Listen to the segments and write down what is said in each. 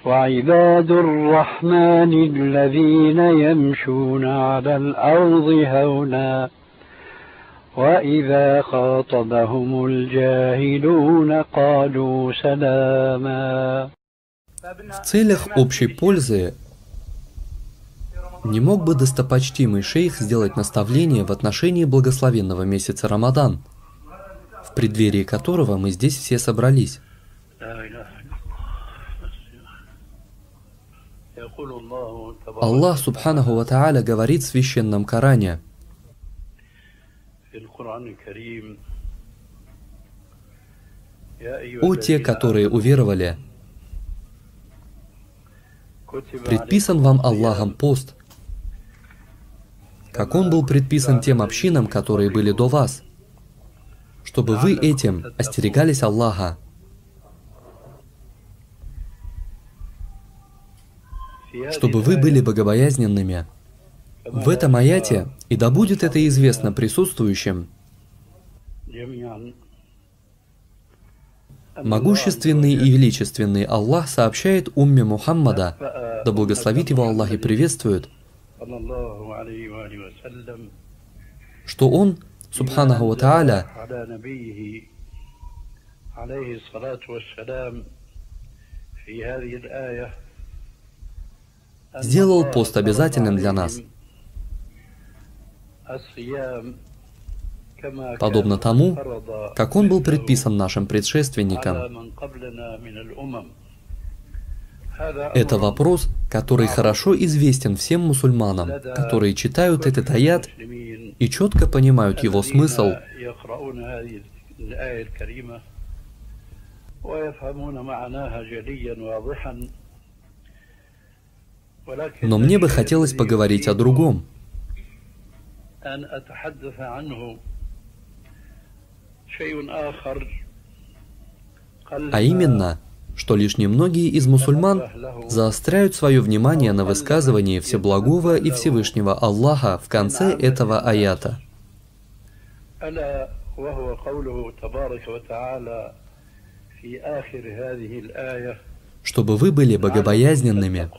وعباد الرحمن الذين يمشون على الأرض هونا وإذا خاطبهم الجاهلون قالوا سلاما. В целях общей пользы не мог бы достопочтимый шейх сделать наставление в отношении благословенного месяца Рамадан, в преддверии которого мы здесь все собрались. Аллах Субханаху ва Тааля говорит в Священном Коране: «О те, которые уверовали, предписан вам Аллахом пост, как он был предписан тем общинам, которые были до вас, чтобы вы этим остерегались Аллаха, чтобы вы были богобоязненными». В этом аяте, и да будет это известно присутствующим, могущественный и величественный Аллах сообщает умме Мухаммада, да благословит его Аллах и приветствует, что он, Субханаху ва Тааля, сделал пост обязательным для нас, подобно тому, как он был предписан нашим предшественникам. Это вопрос, который хорошо известен всем мусульманам, которые читают этот аят и четко понимают его смысл. Но мне бы хотелось поговорить о другом. А именно, что лишь немногие из мусульман заостряют свое внимание на высказывании Всеблагого и Всевышнего Аллаха в конце этого аята. Чтобы вы были богобоязненными.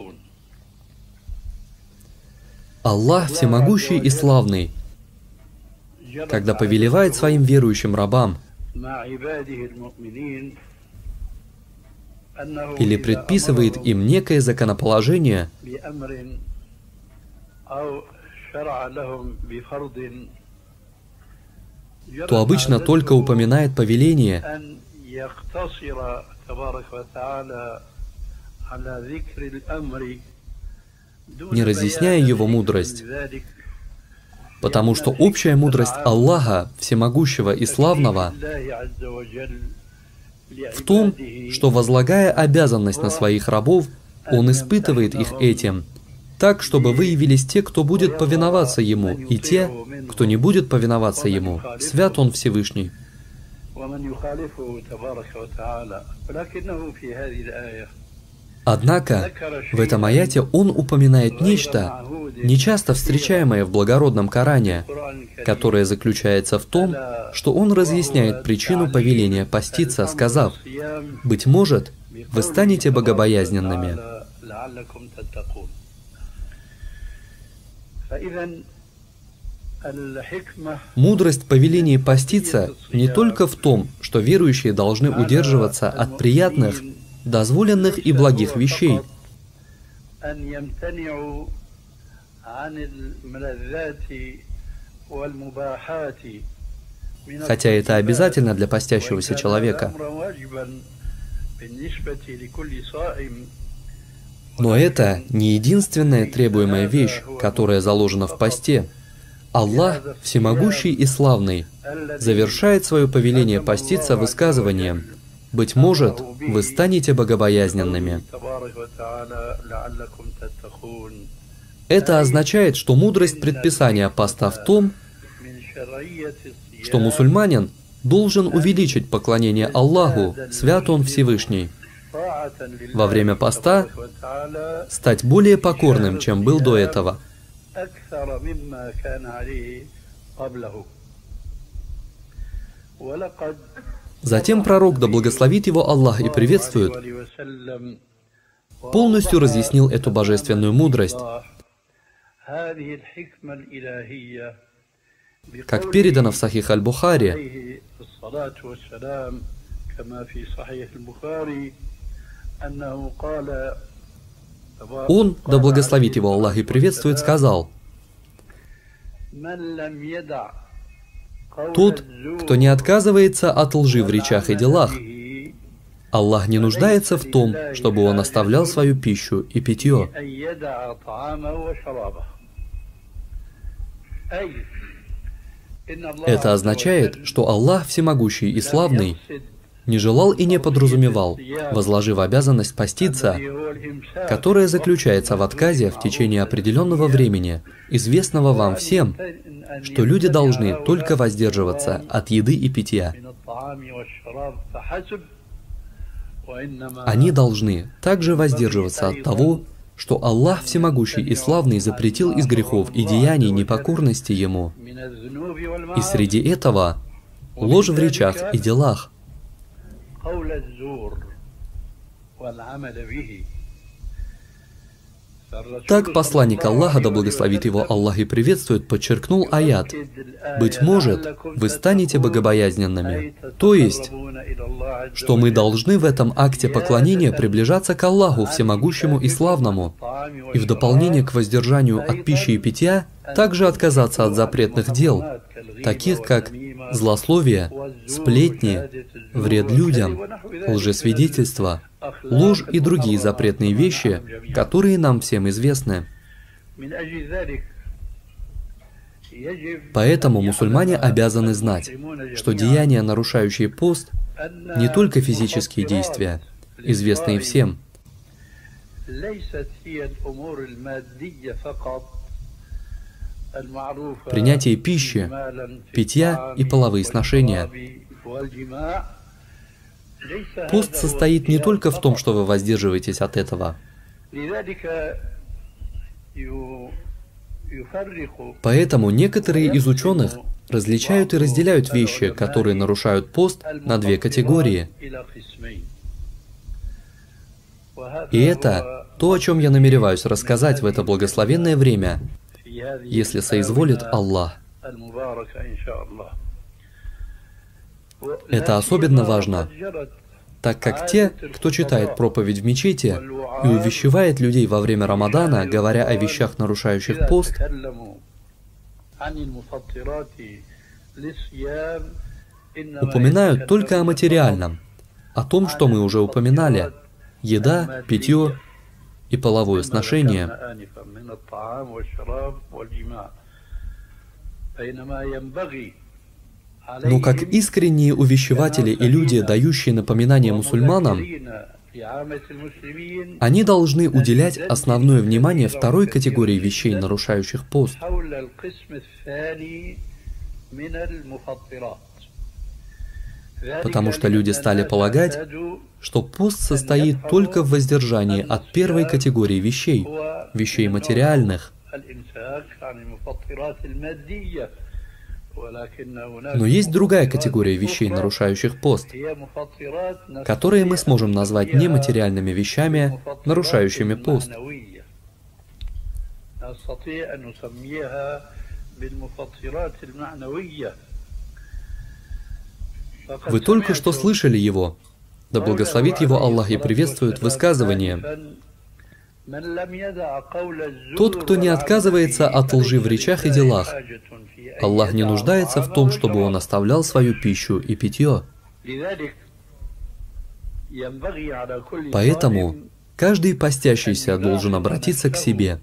Аллах всемогущий и славный, когда повелевает своим верующим рабам или предписывает им некое законоположение, то обычно только упоминает повеление, не разъясняя его мудрость, потому что общая мудрость Аллаха, всемогущего и славного, в том, что, возлагая обязанность на своих рабов, Он испытывает их этим, так, чтобы выявились те, кто будет повиноваться Ему, и те, кто не будет повиноваться Ему. Свят Он Всевышний. Однако, в этом аяте он упоминает нечто, нечасто встречаемое в благородном Коране, которое заключается в том, что он разъясняет причину повеления поститься, сказав: «Быть может, вы станете богобоязненными». Мудрость повеления поститься не только в том, что верующие должны удерживаться от приятных, дозволенных и благих вещей, хотя это обязательно для постящегося человека. Но это не единственная требуемая вещь, которая заложена в посте. Аллах, всемогущий и славный, завершает свое повеление поститься высказыванием: «Быть может, вы станете богобоязненными». Это означает, что мудрость предписания поста в том, что мусульманин должен увеличить поклонение Аллаху, свят Он Всевышний, во время поста стать более покорным, чем был до этого. Затем пророк, да благословит его Аллах и приветствует, полностью разъяснил эту божественную мудрость. Как передано в Сахих аль-Бухари, он, да благословит его Аллах и приветствует, сказал: «Тот, кто не отказывается от лжи в речах и делах, Аллах не нуждается в том, чтобы он оставлял свою пищу и питье». Это означает, что Аллах Всемогущий и Славный не желал и не подразумевал, возложив обязанность поститься, которая заключается в отказе в течение определенного времени, известного вам всем, что люди должны только воздерживаться от еды и питья. Они должны также воздерживаться от того, что Аллах Всемогущий и Славный запретил из грехов и деяний непокорности Ему. И среди этого ложь в речах и делах. Так посланник Аллаха, да благословит его Аллах и приветствует, подчеркнул аят: «Быть может, вы станете богобоязненными». То есть, что мы должны в этом акте поклонения приближаться к Аллаху Всемогущему и Славному, и в дополнение к воздержанию от пищи и питья, также отказаться от запретных дел, таких как злословие, сплетни, вред людям, лжесвидетельство, ложь и другие запретные вещи, которые нам всем известны. Поэтому мусульмане обязаны знать, что деяния, нарушающие пост, не только физические действия, известные всем. Принятие пищи, питья и половые сношения. Пост состоит не только в том, что вы воздерживаетесь от этого. Поэтому некоторые из ученых различают и разделяют вещи, которые нарушают пост, на две категории. И это то, о чем я намереваюсь рассказать в это благословенное время, если соизволит Аллах. Это особенно важно, так как те, кто читает проповедь в мечети и увещевает людей во время Рамадана, говоря о вещах, нарушающих пост, упоминают только о материальном, о том, что мы уже упоминали: еда, питье и половое сношение. Но как искренние увещеватели и люди, дающие напоминания мусульманам, они должны уделять основное внимание второй категории вещей, нарушающих пост. Потому что люди стали полагать, что пост состоит только в воздержании от первой категории вещей, вещей материальных. Но есть другая категория вещей, нарушающих пост, которые мы сможем назвать нематериальными вещами, нарушающими пост. Вы только что слышали его, да благословит его Аллах и приветствует высказывание: «Тот, кто не отказывается от лжи в речах и делах, Аллах не нуждается в том, чтобы он оставлял свою пищу и питье». Поэтому каждый постящийся должен обратиться к себе.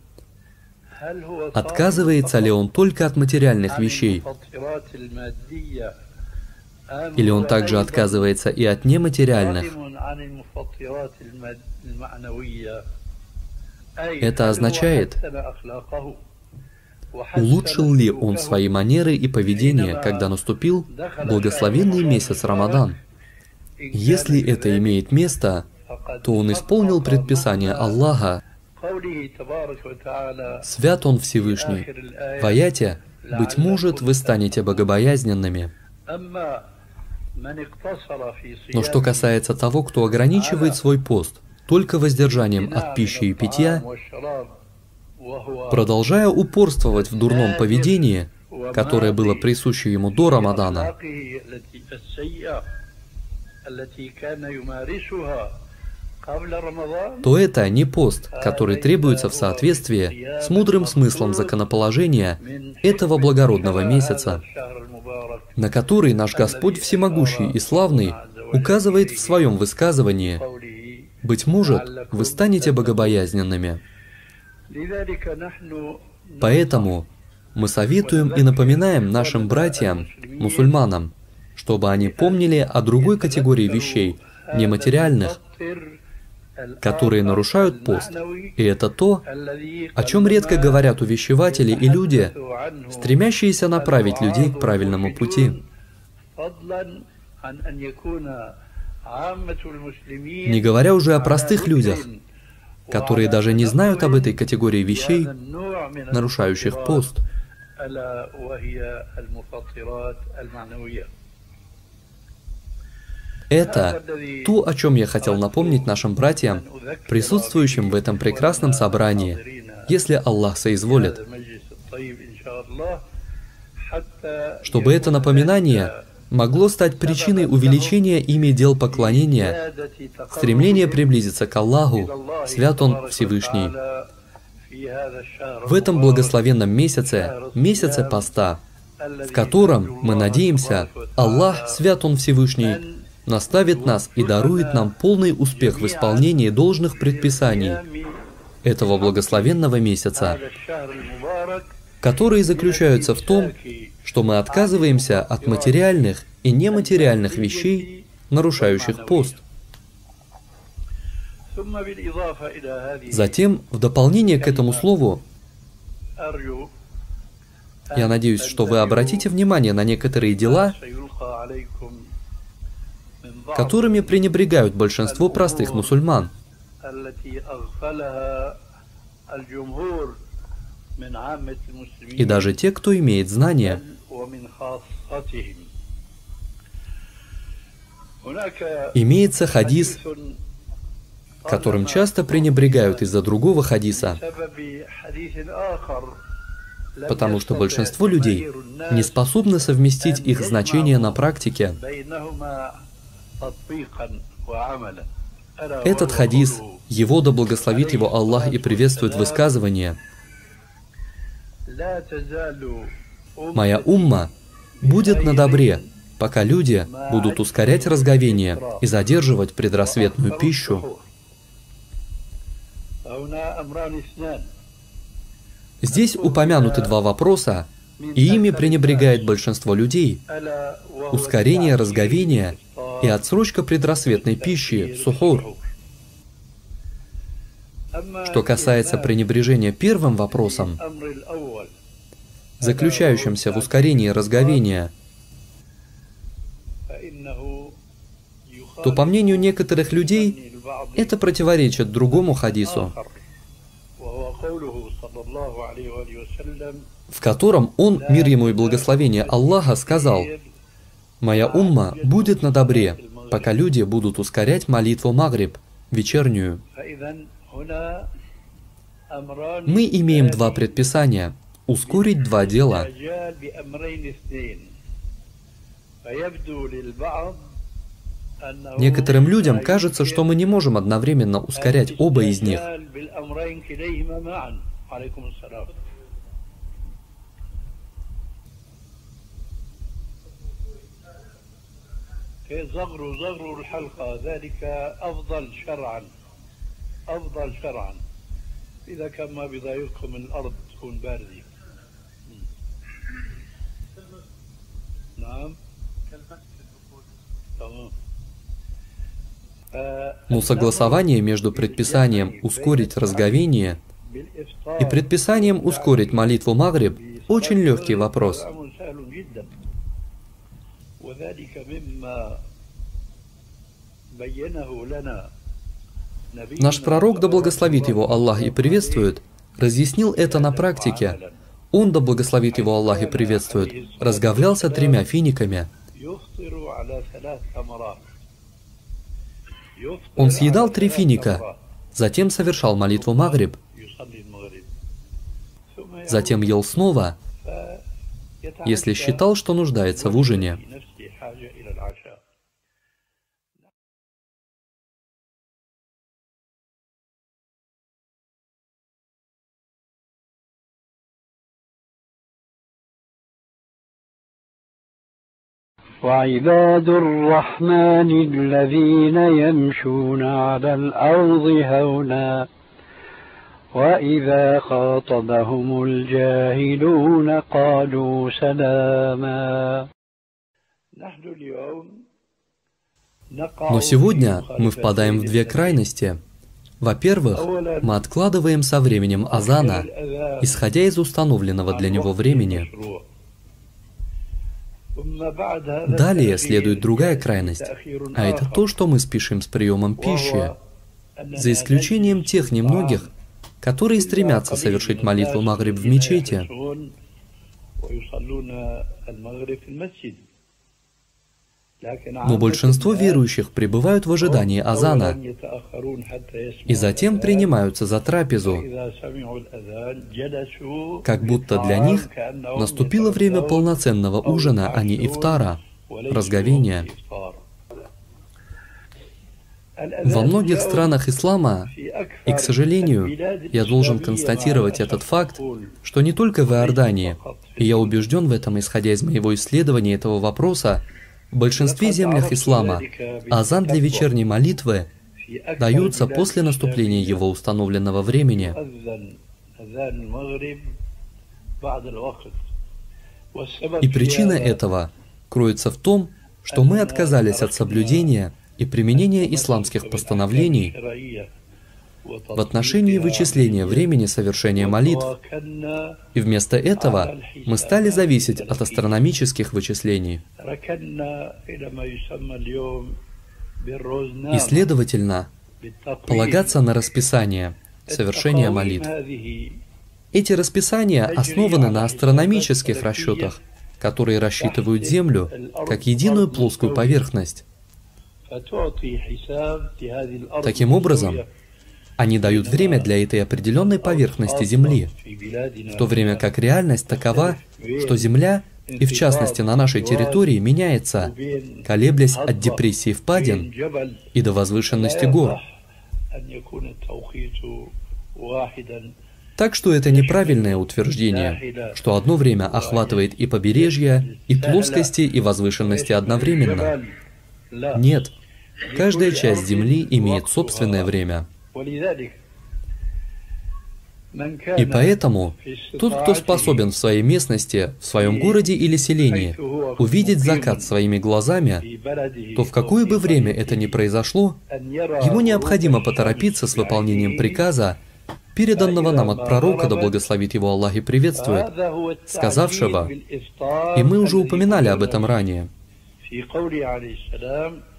Отказывается ли он только от материальных вещей, или он также отказывается и от нематериальных? Это означает, улучшил ли он свои манеры и поведение, когда наступил благословенный месяц Рамадан. Если это имеет место, то он исполнил предписание Аллаха. Свят Он Всевышний. В аяте: «Быть может, вы станете богобоязненными». Но что касается того, кто ограничивает свой пост только воздержанием от пищи и питья, продолжая упорствовать в дурном поведении, которое было присуще ему до Рамадана, то это не пост, который требуется в соответствии с мудрым смыслом законоположения этого благородного месяца, на который наш Господь Всемогущий и Славный указывает в своем высказывании: «Быть может, вы станете богобоязненными». Поэтому мы советуем и напоминаем нашим братьям, мусульманам, чтобы они помнили о другой категории вещей, нематериальных, которые нарушают пост. И это то, о чем редко говорят увещеватели и люди, стремящиеся направить людей к правильному пути. Не говоря уже о простых людях, которые даже не знают об этой категории вещей, нарушающих пост. Это то, о чем я хотел напомнить нашим братьям, присутствующим в этом прекрасном собрании, если Аллах соизволит, чтобы это напоминание могло стать причиной увеличения ими дел поклонения, стремления приблизиться к Аллаху, свят Он Всевышний. В этом благословенном месяце, месяце поста, в котором, мы надеемся, Аллах, свят Он Всевышний, наставит нас и дарует нам полный успех в исполнении должных предписаний этого благословенного месяца, которые заключаются в том, что мы отказываемся от материальных и нематериальных вещей, нарушающих пост. Затем, в дополнение к этому слову, я надеюсь, что вы обратите внимание на некоторые дела, которыми пренебрегают большинство простых мусульман. И даже те, кто имеет знания. Имеется хадис, которым часто пренебрегают из-за другого хадиса, потому что большинство людей не способны совместить их значение на практике. Этот хадис, его да благословит его Аллах и приветствует высказывание: «Моя умма будет на добре, пока люди будут ускорять разговение и задерживать предрассветную пищу». Здесь упомянуты два вопроса, и ими пренебрегает большинство людей: ускорение разговения и отсрочка предрассветной пищи, сухур. Что касается пренебрежения первым вопросом, заключающимся в ускорении разговения, то, по мнению некоторых людей, это противоречит другому хадису, в котором он, мир ему и благословение Аллаха, сказал: «Моя умма будет на добре, пока люди будут ускорять молитву Магриб, вечернюю». Мы имеем два предписания – ускорить два дела. Некоторым людям кажется, что мы не можем одновременно ускорять оба из них. Но согласование между предписанием ускорить разговение и предписанием ускорить молитву Магриб – очень легкий вопрос. Наш пророк, да благословит его Аллах и приветствует, разъяснил это на практике. Он, да благословит его Аллах и приветствует, разговлялся 3 финиками. Он съедал 3 финика, затем совершал молитву Магриб, затем ел снова, если считал, что нуждается в ужине. وعباد الرحمن الذين يمشون على الأرض هونا وإذا خاطبهم الجاهلون قالوا سلاما. Но сегодня мы впадаем в 2 крайности. Во-первых, мы откладываем со временем азана, исходя из установленного для него времени. Далее следует другая крайность, а это то, что мы спешим с приемом пищи, за исключением тех немногих, которые стремятся совершить молитву Магриб в мечети. Но большинство верующих пребывают в ожидании азана и затем принимаются за трапезу, как будто для них наступило время полноценного ужина, а не ифтара, разговения. Во многих странах ислама, и, к сожалению, я должен констатировать этот факт, что не только в Иордании, и я убежден в этом, исходя из моего исследования этого вопроса, в большинстве землях ислама азан для вечерней молитвы даются после наступления его установленного времени. И причина этого кроется в том, что мы отказались от соблюдения и применения исламских постановлений в отношении вычисления времени совершения молитв, и вместо этого мы стали зависеть от астрономических вычислений. И, следовательно, полагаться на расписание совершения молитв. Эти расписания основаны на астрономических расчетах, которые рассчитывают Землю как единую плоскую поверхность. Таким образом, они дают время для этой определенной поверхности Земли, в то время как реальность такова, что Земля, и в частности на нашей территории, меняется, колеблясь от депрессии впадин и до возвышенности гор. Так что это неправильное утверждение, что одно время охватывает и побережье, и плоскости, и возвышенности одновременно. Нет, каждая часть Земли имеет собственное время. И поэтому тот, кто способен в своей местности, в своем городе или селении увидеть закат своими глазами, то в какое бы время это ни произошло, ему необходимо поторопиться с выполнением приказа, переданного нам от пророка, да благословит его Аллах и приветствует, сказавшего, и мы уже упоминали об этом ранее: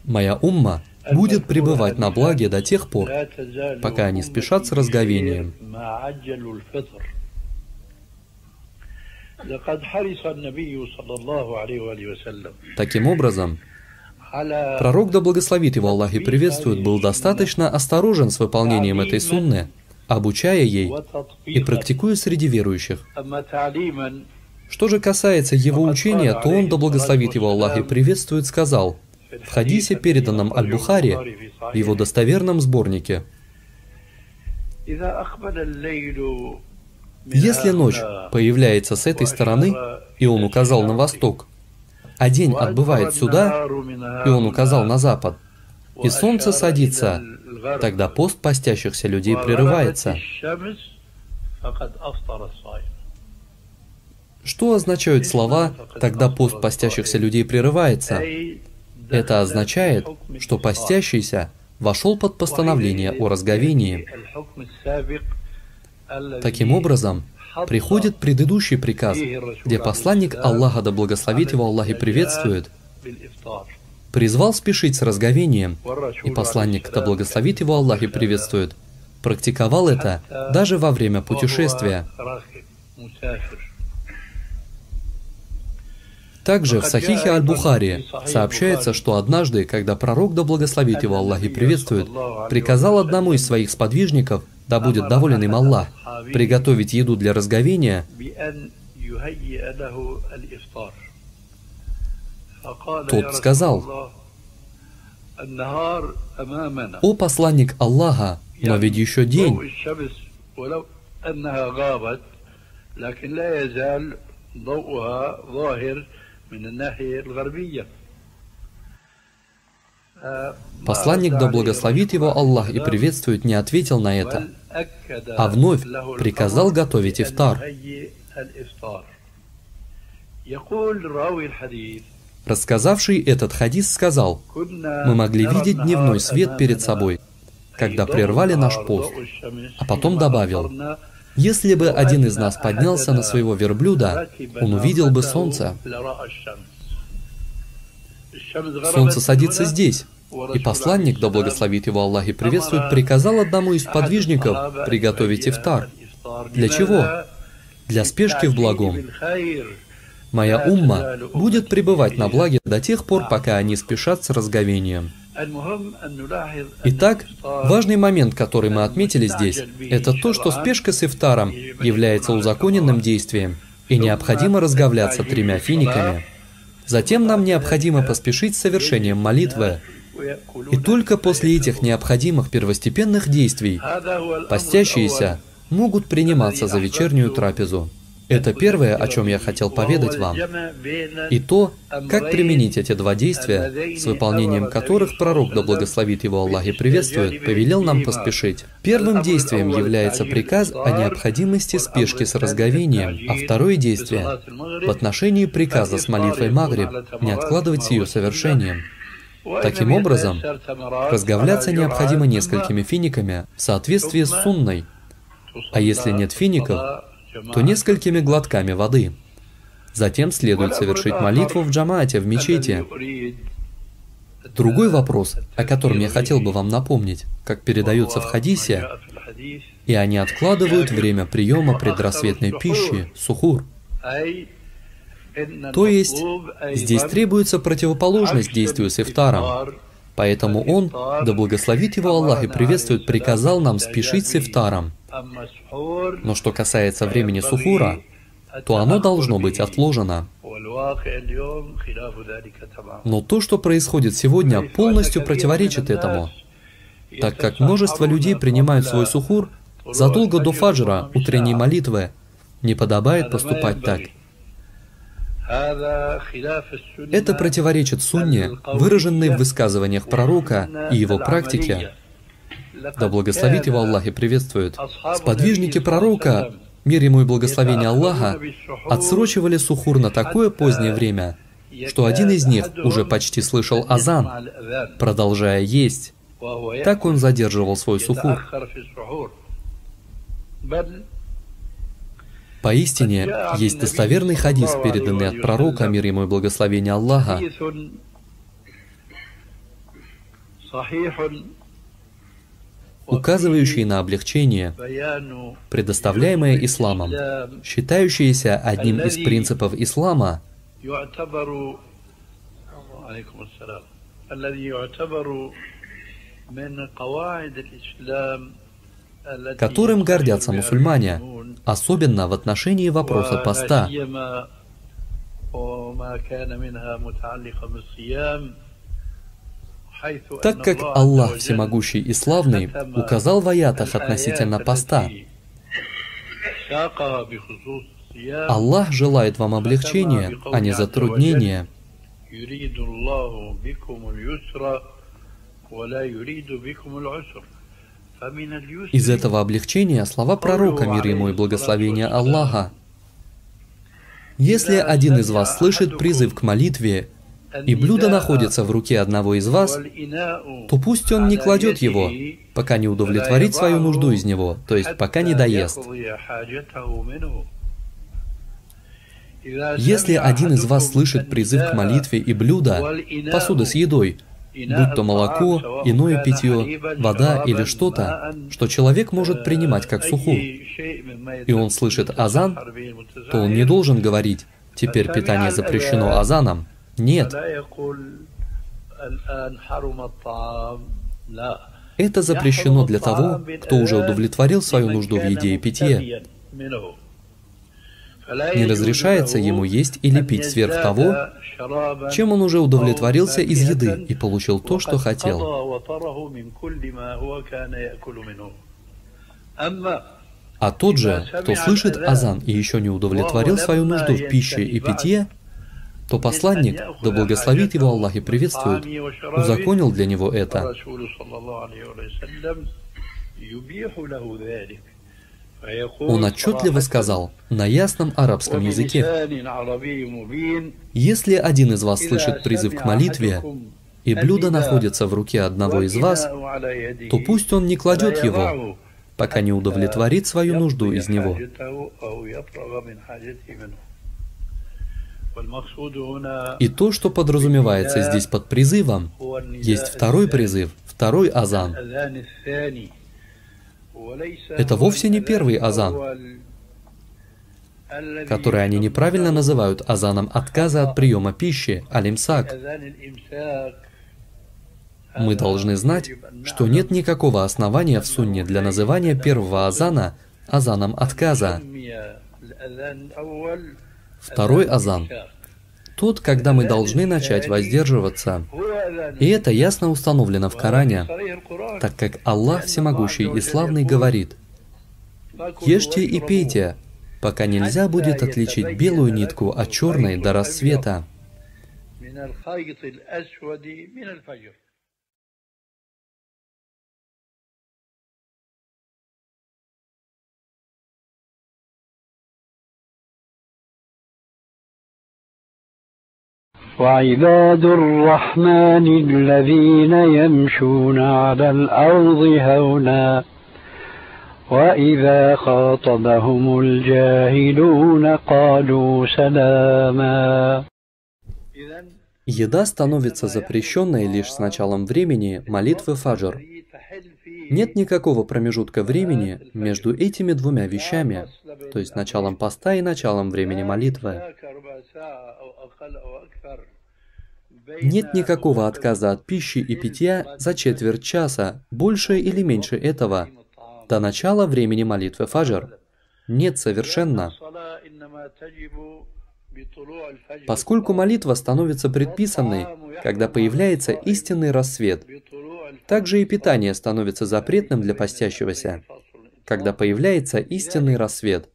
«Моя умма будет пребывать на благе до тех пор, пока они спешат с разговением». Таким образом, пророк, да благословит его Аллах и приветствует, был достаточно осторожен с выполнением этой сунны, обучая ей и практикуя среди верующих. Что же касается его учения, то он, да благословит его Аллах и приветствует, сказал в хадисе, переданном Аль-Бухари, в его достоверном сборнике: «Если ночь появляется с этой стороны, и он указал на восток, а день отбывает сюда, и он указал на запад, и солнце садится, тогда пост постящихся людей прерывается». Что означают слова «тогда пост постящихся людей прерывается»? Это означает, что постящийся вошел под постановление о разговении. Таким образом, приходит предыдущий приказ, где посланник Аллаха, да благословит его Аллах и приветствует, призвал спешить с разговением, и посланник, да благословит его Аллах и приветствует, практиковал это даже во время путешествия. Также в Сахихе Аль-Бухари сообщается, что однажды, когда пророк, да благословит его Аллах и приветствует, приказал одному из своих сподвижников, да будет доволен им Аллах, приготовить еду для разговения, тот сказал: «О посланник Аллаха, но ведь еще день». Посланник, да благословит его Аллах и приветствует, не ответил на это, а вновь приказал готовить ифтар. Рассказавший этот хадис сказал: «Мы могли видеть дневной свет перед собой, когда прервали наш пост», а потом добавил: «Если бы один из нас поднялся на своего верблюда, он увидел бы солнце». Солнце садится здесь, и посланник, да благословит его Аллах и приветствует, приказал одному из подвижников приготовить ифтар. Для чего? Для спешки в благом. Моя умма будет пребывать на благе до тех пор, пока они спешат с разговением. Итак, важный момент, который мы отметили здесь, это то, что спешка с ифтаром является узаконенным действием, и необходимо разговляться 3 финиками. Затем нам необходимо поспешить с совершением молитвы. И только после этих необходимых первостепенных действий постящиеся могут приниматься за вечернюю трапезу. Это первое, о чем я хотел поведать вам. И то, как применить эти 2 действия, с выполнением которых пророк, да благословит его Аллах и приветствует, повелел нам поспешить. Первым действием является приказ о необходимости спешки с разговением, а второе действие в отношении приказа с молитвой Магриб не откладывать с ее совершением. Таким образом, разговляться необходимо несколькими финиками в соответствии с сунной, а если нет фиников, то несколькими глотками воды. Затем следует совершить молитву в джамаате, в мечети. Другой вопрос, о котором я хотел бы вам напомнить, как передается в хадисе, и они откладывают время приема предрассветной пищи, сухур. То есть, здесь требуется противоположность действию с ифтаром. Поэтому он, да благословит его Аллах и приветствует, приказал нам спешить с ифтаром. Но что касается времени сухура, то оно должно быть отложено. Но то, что происходит сегодня, полностью противоречит этому, так как множество людей принимают свой сухур задолго до фаджра, утренней молитвы. Не подобает поступать так. Это противоречит сунне, выраженной в высказываниях пророка и его практике. Да благословит его Аллах и приветствует. Сподвижники пророка, мир ему и благословение Аллаха, отсрочивали сухур на такое позднее время, что один из них уже почти слышал азан, продолжая есть. Так он задерживал свой сухур. Поистине, есть достоверный хадис, переданный от пророка, мир ему и благословение Аллаха, указывающий на облегчение, предоставляемое исламом, считающееся одним из принципов ислама, которым гордятся мусульмане, особенно в отношении вопроса поста. Так как Аллах Всемогущий и Славный указал в аятах относительно поста: Аллах желает вам облегчения, а не затруднения. Из этого облегчения слова пророка, мир ему и благословение Аллаха: «Если один из вас слышит призыв к молитве, и блюдо находится в руке одного из вас, то пусть он не кладет его, пока не удовлетворит свою нужду из него, то есть пока не доест. Если один из вас слышит призыв к молитве и блюдо, посуда с едой, будь то молоко, иное питье, вода или что-то, что человек может принимать как сухур, и он слышит азан, то он не должен говорить: Теперь питание запрещено азаном? Нет. Это запрещено для того, кто уже удовлетворил свою нужду в еде и питье. Не разрешается ему есть или пить сверх того, чем он уже удовлетворился из еды и получил то, что хотел. А тот же, кто слышит азан и еще не удовлетворил свою нужду в пище и питье, то посланник, да благословит его Аллах и приветствует, узаконил для него это. Он отчетливо сказал на ясном арабском языке: «Если один из вас слышит призыв к молитве, и блюдо находится в руке одного из вас, то пусть он не кладет его, пока не удовлетворит свою нужду из него». И то, что подразумевается здесь под призывом, есть второй призыв, второй азан. Это вовсе не первый азан, который они неправильно называют азаном отказа от приема пищи, аль-имсак. Мы должны знать, что нет никакого основания в сунне для называния первого азана азаном отказа. Второй азан — тот, когда мы должны начать воздерживаться. И это ясно установлено в Коране, так как Аллах Всемогущий и Славный говорит: «Ешьте и пейте, пока нельзя будет отличить белую нитку от черной до рассвета». وعباد الرحمن الذين يمشون على الأرض هونا وإذا خاطبهم الجاهلون قالوا سلاما. Еда становится запрещенной лишь с началом времени молитвы фаджр. Нет никакого промежутка времени между этими двумя вещами, то есть началом поста и началом времени молитвы. Нет никакого отказа от пищи и питья за четверть часа, больше или меньше этого, до начала времени молитвы фаджр. Нет совершенно. Поскольку молитва становится предписанной, когда появляется истинный рассвет, также и питание становится запретным для постящегося, когда появляется истинный рассвет.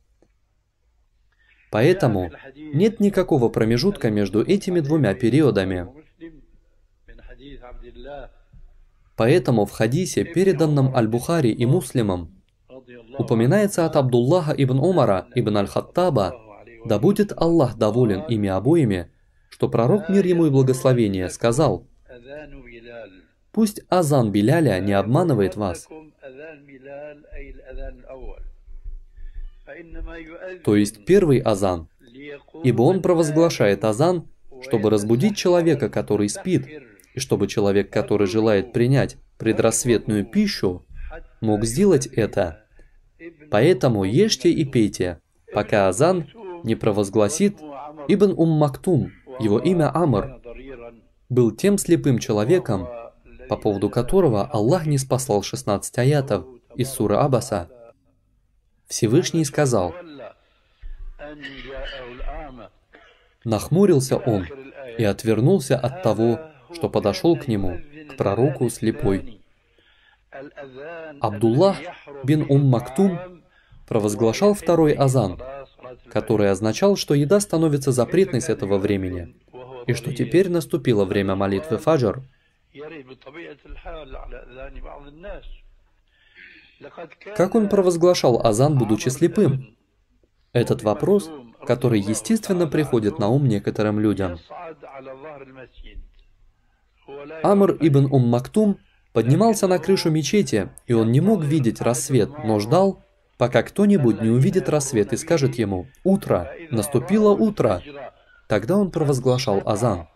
Поэтому нет никакого промежутка между этими двумя периодами. Поэтому в хадисе, переданном Аль-Бухари и Муслимом, упоминается от Абдуллаха ибн Умара ибн Аль-Хаттаба, да будет Аллах доволен ими обоими, что пророк, мир ему и благословение, сказал: «Пусть азан Биляля не обманывает вас». То есть первый азан, ибо он провозглашает азан, чтобы разбудить человека, который спит, и чтобы человек, который желает принять предрассветную пищу, мог сделать это. Поэтому ешьте и пейте, пока азан не провозгласит Ибн Мактум, его имя Амр, был тем слепым человеком, по поводу которого Аллах не спаслал 16 аятов из суры Абаса. Всевышний сказал: «Нахмурился он и отвернулся от того, что подошел к нему, к пророку слепой». Абдуллах бин Мактум провозглашал второй азан, который означал, что еда становится запретной с этого времени, и что теперь наступило время молитвы фаджр. Как он провозглашал азан, будучи слепым? Этот вопрос, который естественно приходит на ум некоторым людям. Амр ибн Мактум поднимался на крышу мечети, и он не мог видеть рассвет, но ждал, пока кто-нибудь не увидит рассвет и скажет ему: «Утро! Наступило утро!» Тогда он провозглашал азан.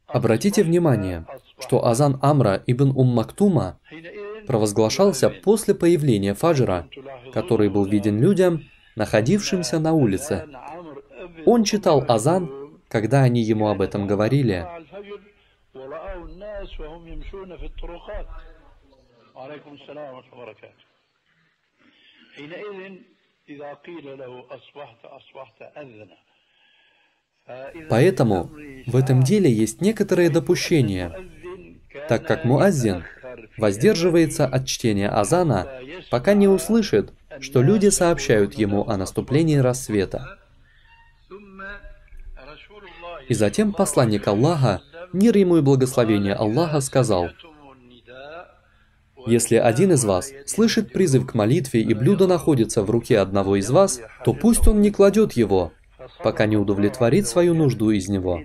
Обратите внимание, что азан Амра ибн Мактума провозглашался после появления фаджра, который был виден людям, находившимся на улице. Он читал азан, когда они ему об этом говорили. Поэтому в этом деле есть некоторые допущения, так как муаззин воздерживается от чтения азана, пока не услышит, что люди сообщают ему о наступлении рассвета. И затем посланник Аллаха, мир ему и благословение Аллаха, сказал: «Если один из вас слышит призыв к молитве и блюдо находится в руке одного из вас, то пусть он не кладет его, пока не удовлетворит свою нужду из него».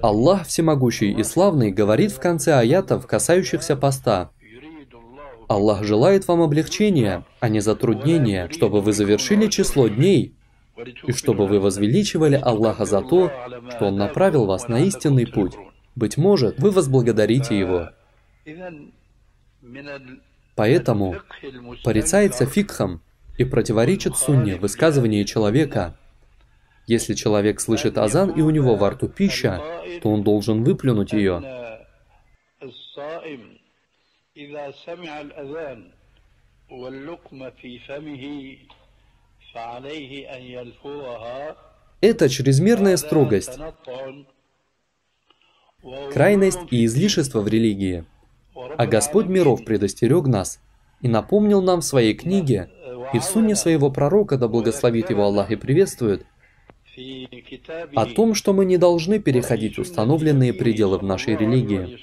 Аллах Всемогущий и Славный говорит в конце аятов, касающихся поста: «Аллах желает вам облегчения, а не затруднения, чтобы вы завершили число дней, и чтобы вы возвеличивали Аллаха за то, что Он направил вас на истинный путь. Быть может, вы возблагодарите Его». Поэтому порицается фикхом и противоречит сунне высказывание человека: если человек слышит азан и у него во рту пища, то он должен выплюнуть ее. Это чрезмерная строгость, крайность и излишество в религии. А Господь миров предостерег нас и напомнил нам в своей книге и в сунне своего пророка, да благословит его Аллах и приветствует, о том, что мы не должны переходить установленные пределы в нашей религии.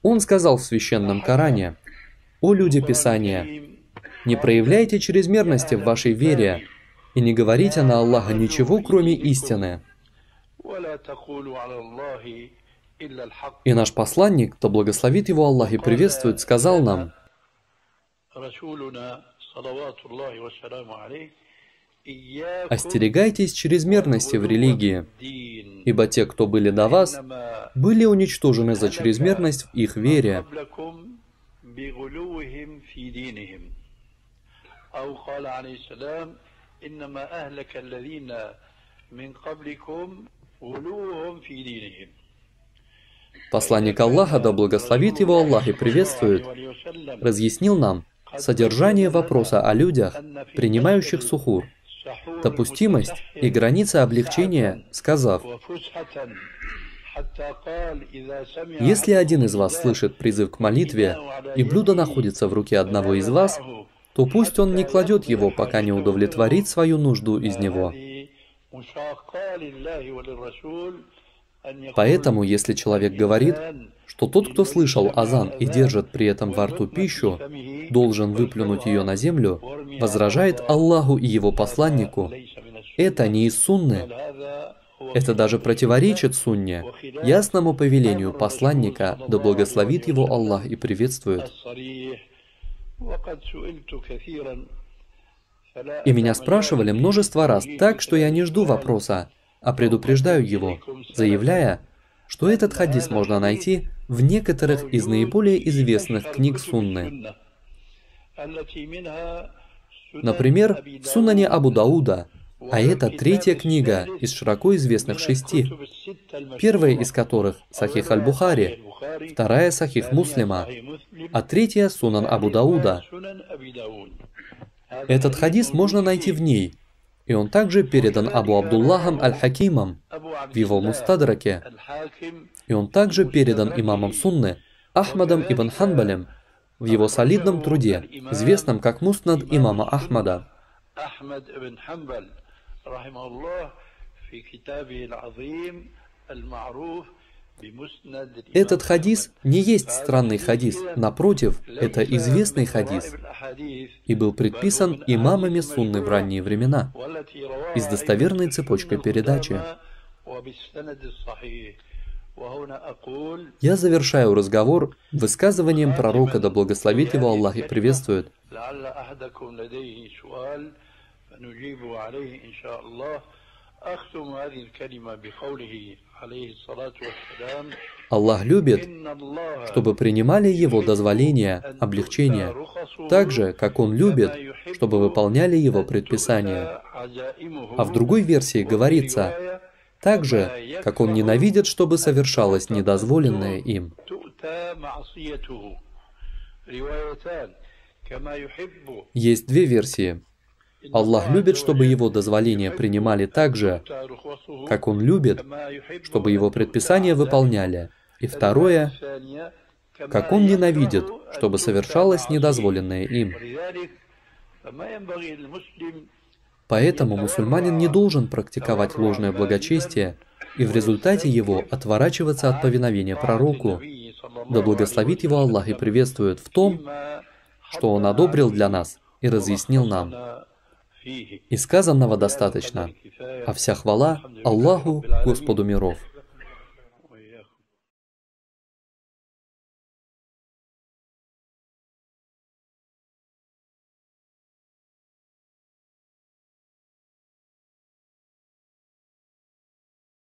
Он сказал в священном Коране: «О люди Писания, не проявляйте чрезмерности в вашей вере и не говорите на Аллаха ничего, кроме истины». И наш посланник, да благословит его Аллах и приветствует, сказал нам: «Остерегайтесь чрезмерности в религии, ибо те, кто были до вас, были уничтожены за чрезмерность в их вере». Посланник Аллаха, да благословит его Аллах и приветствует, разъяснил нам содержание вопроса о людях, принимающих сухур, допустимость и границы облегчения, сказав: «Если один из вас слышит призыв к молитве, и блюдо находится в руке одного из вас, то пусть он не кладет его, пока не удовлетворит свою нужду из него». Поэтому, если человек говорит, что тот, кто слышал азан и держит при этом во рту пищу, должен выплюнуть ее на землю, возражает Аллаху и его посланнику: это не из сунны. Это даже противоречит сунне, ясному повелению посланника, да благословит его Аллах и приветствует. И меня спрашивали множество раз, так что я не жду вопроса, а предупреждаю его, заявляя, что этот хадис можно найти в некоторых из наиболее известных книг сунны. Например, в Сунане Абу Дауда, а это третья книга из широко известных 6, первая из которых Сахих Аль-Бухари, вторая Сахих Муслима, а третья Сунан Абу Дауда. Этот хадис можно найти в ней, и он также передан Абу Абдуллахом Аль-Хакимом в его Мустадраке, и он также передан имамом Сунны Ахмадом ибн Ханбалем в его солидном труде, известном как Муснад имама Ахмада. Этот хадис не есть странный хадис, напротив, это известный хадис и был предписан имамами сунны в ранние времена и с достоверной цепочкой передачи. Я завершаю разговор высказыванием пророка, да благословит его Аллах и приветствует. Аллах любит, чтобы принимали Его дозволения, облегчения, так же, как Он любит, чтобы выполняли Его предписания. А в другой версии говорится, так же, как Он ненавидит, чтобы совершалось недозволенное им. Есть две версии. Аллах любит, чтобы Его дозволения принимали так же, как Он любит, чтобы Его предписания выполняли. И второе, как Он ненавидит, чтобы совершалось недозволенное им. Поэтому мусульманин не должен практиковать ложное благочестие и в результате его отворачиваться от повиновения пророку. Да благословит его Аллах и приветствует в том, что Он одобрил для нас и разъяснил нам. И сказанного достаточно, а вся хвала Аллаху, Господу миров.